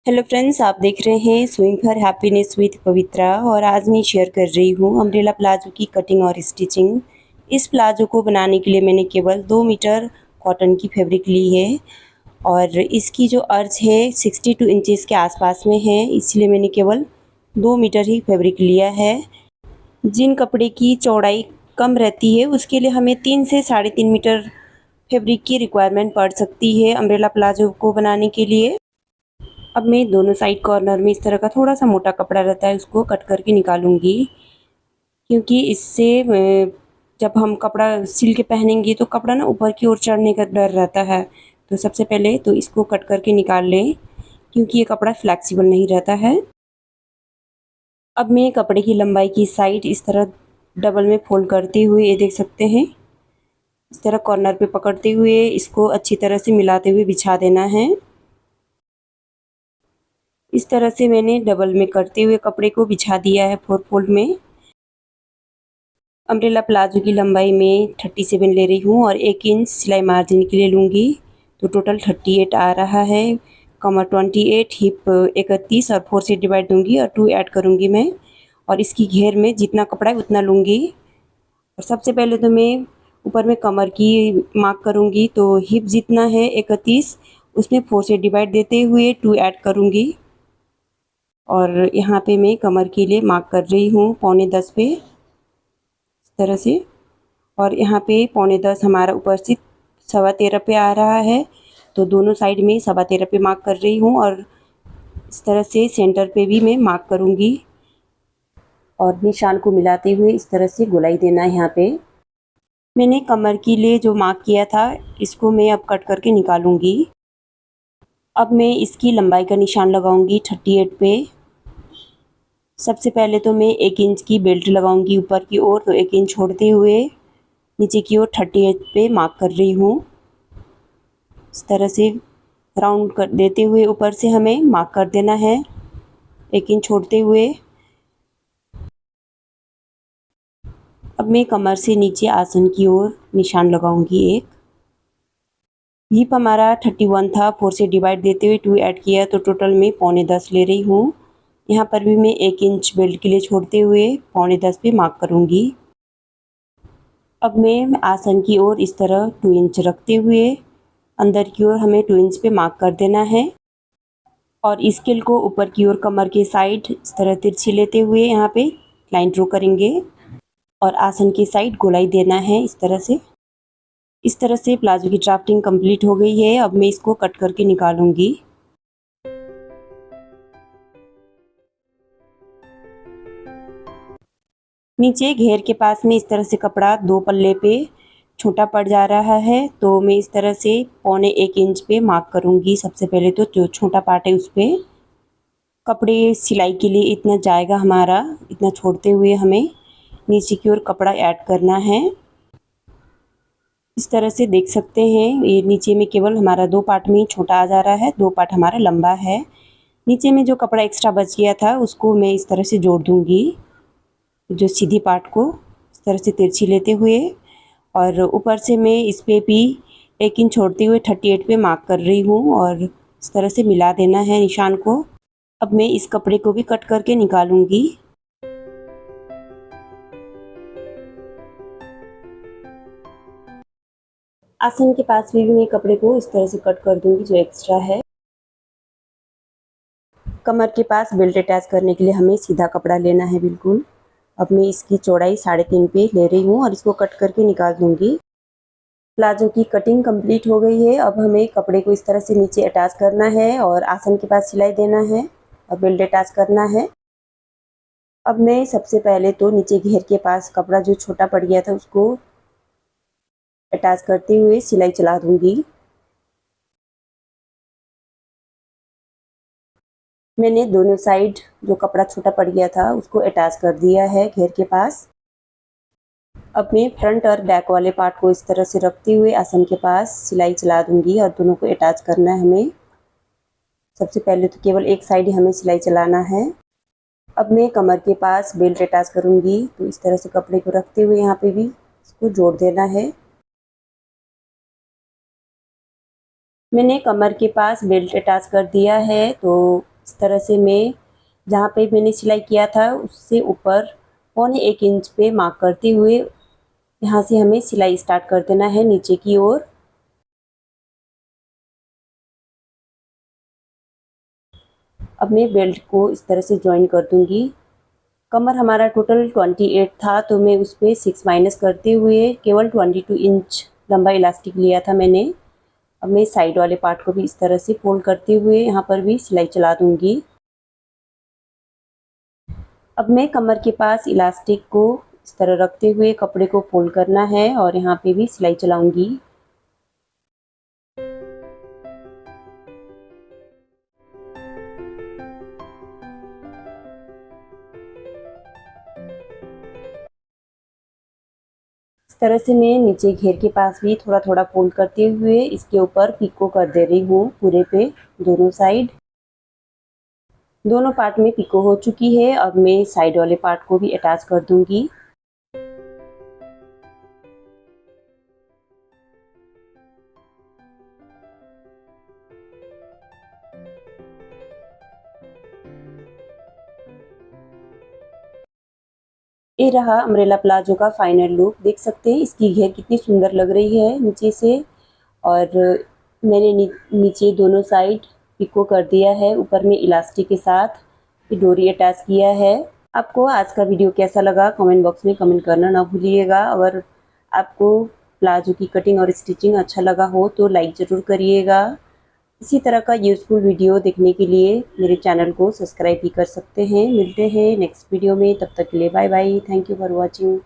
Hello friends, आप देख रहे हैं स्विंग फॉर हैप्पीनेस विद पवित्रा। और आज मैं शेयर कर रही हूँ अम्ब्रेला प्लाजो की कटिंग और स्टिचिंग। इस प्लाजो को बनाने के लिए मैंने केवल 2 मीटर कॉटन की फैब्रिक ली है और इसकी जो अर्ज है 62 इंचेस के आसपास में है, इसलिए मैंने केवल 2 मीटर ही फैब्रिक लिया है। जिन कपड़े की चौड़ाई कम रहती है उसके लिए हमें 3 से 3.5 मीटर फैब्रिक की रिक्वायरमेंट पड़ सकती है अम्ब्रेला प्लाजो को बनाने के लिए। अब मैं दोनों साइड कॉर्नर में इस तरह का थोड़ा सा मोटा कपड़ा रहता है उसको कट करके निकालूंगी, क्योंकि इससे जब हम कपड़ा सिल के पहनेंगे तो कपड़ा ना ऊपर की ओर चढ़ने का डर रहता है। तो सबसे पहले तो इसको कट करके निकाल लें, क्योंकि ये कपड़ा फ्लेक्सिबल नहीं रहता है। अब मैं कपड़े की लंबाई की साइड इस तरह डबल में फोल्ड करते हुए, ये देख सकते हैं, इस तरह कॉर्नर पे पकड़ते हुए इसको अच्छी तरह से मिलाते हुए बिछा देना है। इस तरह से मैंने डबल में करते हुए कपड़े को बिछा दिया है 4 फोल्ड में। अम्ब्रेला प्लाजो की लंबाई में 37 ले रही हूँ और 1 इंच सिलाई मार्जिन के लिए लूँगी, तो टोटल 38 आ रहा है। कमर 28, हिप 31 और 4 से डिवाइड दूँगी और 2 ऐड करूँगी मैं। और इसकी घेर में जितना कपड़ा है उतना लूँगी। और सबसे पहले तो मैं ऊपर में कमर की मार्क करूँगी, तो हिप जितना है 31 उसमें 4 से डिवाइड देते हुए 2 ऐड करूँगी। और यहाँ पे मैं कमर के लिए मार्क कर रही हूँ 9.25 पे, इस तरह से। और यहाँ पे 9.25 हमारा ऊपर से 13.25 पे आ रहा है, तो दोनों साइड में 13.25 पे मार्क कर रही हूँ। और इस तरह से सेंटर पे भी मैं मार्क करूँगी और निशान को मिलाते हुए इस तरह से गोलाई देना है। यहाँ पे मैंने कमर के लिए जो मार्क किया था इसको मैं अब कट करके निकालूंगी। अब मैं इसकी लंबाई का निशान लगाऊंगी 38 पे। सबसे पहले तो मैं 1 इंच की बेल्ट लगाऊंगी ऊपर की ओर, तो 1 इंच छोड़ते हुए नीचे की ओर 38 पे मार्क कर रही हूँ। इस तरह से राउंड कर देते हुए ऊपर से हमें मार्क कर देना है 1 इंच छोड़ते हुए। अब मैं कमर से नीचे आसन की ओर निशान लगाऊंगी एक। हिप हमारा 31 था, 4 से डिवाइड देते हुए 2 ऐड किया, तो टोटल में 9.25 ले रही हूँ। यहाँ पर भी मैं 1 इंच बेल्ट के लिए छोड़ते हुए 9.25 पे मार्क करूँगी। अब मैं आसन की ओर इस तरह 2 इंच रखते हुए अंदर की ओर हमें 2 इंच पे मार्क कर देना है। और स्केल को ऊपर की ओर कमर के साइड इस तरह तिरछी लेते हुए यहाँ पे लाइन ड्रॉ करेंगे और आसन की साइड गोलाई देना है इस तरह से। इस तरह से प्लाजो की ड्राफ्टिंग कंप्लीट हो गई है। अब मैं इसको कट करके निकालूंगी। नीचे घेर के पास में इस तरह से कपड़ा 2 पल्ले पे छोटा पड़ जा रहा है, तो मैं इस तरह से 1.25 इंच पे मार्क करूँगी। सबसे पहले तो जो छोटा पार्ट है उस पे कपड़े सिलाई के लिए इतना जाएगा हमारा, इतना छोड़ते हुए हमें नीचे की ओर कपड़ा ऐड करना है। इस तरह से देख सकते हैं, ये नीचे में केवल हमारा 2 पार्ट में ही छोटा आ जा रहा है, 2 पार्ट हमारा लंबा है। नीचे में जो कपड़ा एक्स्ट्रा बच गया था उसको मैं इस तरह से जोड़ दूँगी, जो सीधी पार्ट को इस तरह से तिरछी लेते हुए। और ऊपर से मैं इस पे भी 1 इंच छोड़ते हुए 38 पे मार्क कर रही हूँ और इस तरह से मिला देना है निशान को। अब मैं इस कपड़े को भी कट करके निकालूंगी। आसन के पास भी मैं कपड़े को इस तरह से कट कर दूंगी जो एक्स्ट्रा है। कमर के पास बेल्ट अटैच करने के लिए हमें सीधा कपड़ा लेना है बिल्कुल। अब मैं इसकी चौड़ाई 3.5 पे ले रही हूँ और इसको कट करके निकाल दूंगी। प्लाजो की कटिंग कंप्लीट हो गई है। अब हमें कपड़े को इस तरह से नीचे अटैच करना है और आसन के पास सिलाई देना है और बेल्ट अटैच करना है। अब मैं सबसे पहले तो नीचे घेर के पास कपड़ा जो छोटा पड़ गया था उसको अटैच करते हुए सिलाई चला दूंगी। मैंने दोनों साइड जो कपड़ा छोटा पड़ गया था उसको अटैच कर दिया है घेर के पास। अब मैं फ्रंट और बैक वाले पार्ट को इस तरह से रखते हुए आसन के पास सिलाई चला दूंगी और दोनों को अटैच करना है हमें। सबसे पहले तो केवल एक साइड ही हमें सिलाई चलाना है। अब मैं कमर के पास बेल्ट अटैच करूंगी, तो इस तरह से कपड़े को रखते हुए यहाँ पे भी इसको जोड़ देना है। मैंने कमर के पास बेल्ट अटैच कर दिया है, तो इस तरह से मैं जहाँ पे मैंने सिलाई किया था उससे ऊपर 1.25 इंच पे मार्क करते हुए यहाँ से हमें सिलाई स्टार्ट कर देना है नीचे की ओर। अब मैं बेल्ट को इस तरह से ज्वाइन कर दूंगी। कमर हमारा टोटल 28 था, तो मैं उस पर 6 माइनस करते हुए केवल 22 इंच लंबा इलास्टिक लिया था मैंने। अब मैं साइड वाले पार्ट को भी इस तरह से फोल्ड करते हुए यहाँ पर भी सिलाई चला दूंगी। अब मैं कमर के पास इलास्टिक को इस तरह रखते हुए कपड़े को फोल्ड करना है और यहाँ पे भी सिलाई चलाऊंगी। इस तरह से मैं नीचे घेर के पास भी थोड़ा थोड़ा फोल्ड करते हुए इसके ऊपर पिको कर दे रही हूँ पूरे पे, दोनों साइड। दोनों पार्ट में पिको हो चुकी है। अब मैं साइड वाले पार्ट को भी अटैच कर दूंगी। ये रहा अम्ब्रेला प्लाजो का फाइनल लुक। देख सकते हैं इसकी घेर कितनी सुंदर लग रही है नीचे से। और मैंने नीचे दोनों साइड पिको कर दिया है, ऊपर में इलास्टिक के साथ डोरी अटैच किया है। आपको आज का वीडियो कैसा लगा कमेंट बॉक्स में कमेंट करना ना भूलिएगा। अगर आपको प्लाजो की कटिंग और स्टिचिंग अच्छा लगा हो तो लाइक ज़रूर करिएगा। इसी तरह का यूज़फुल वीडियो देखने के लिए मेरे चैनल को सब्सक्राइब भी कर सकते हैं। मिलते हैं नेक्स्ट वीडियो में, तब तक के लिए bye bye. Thank you for watching.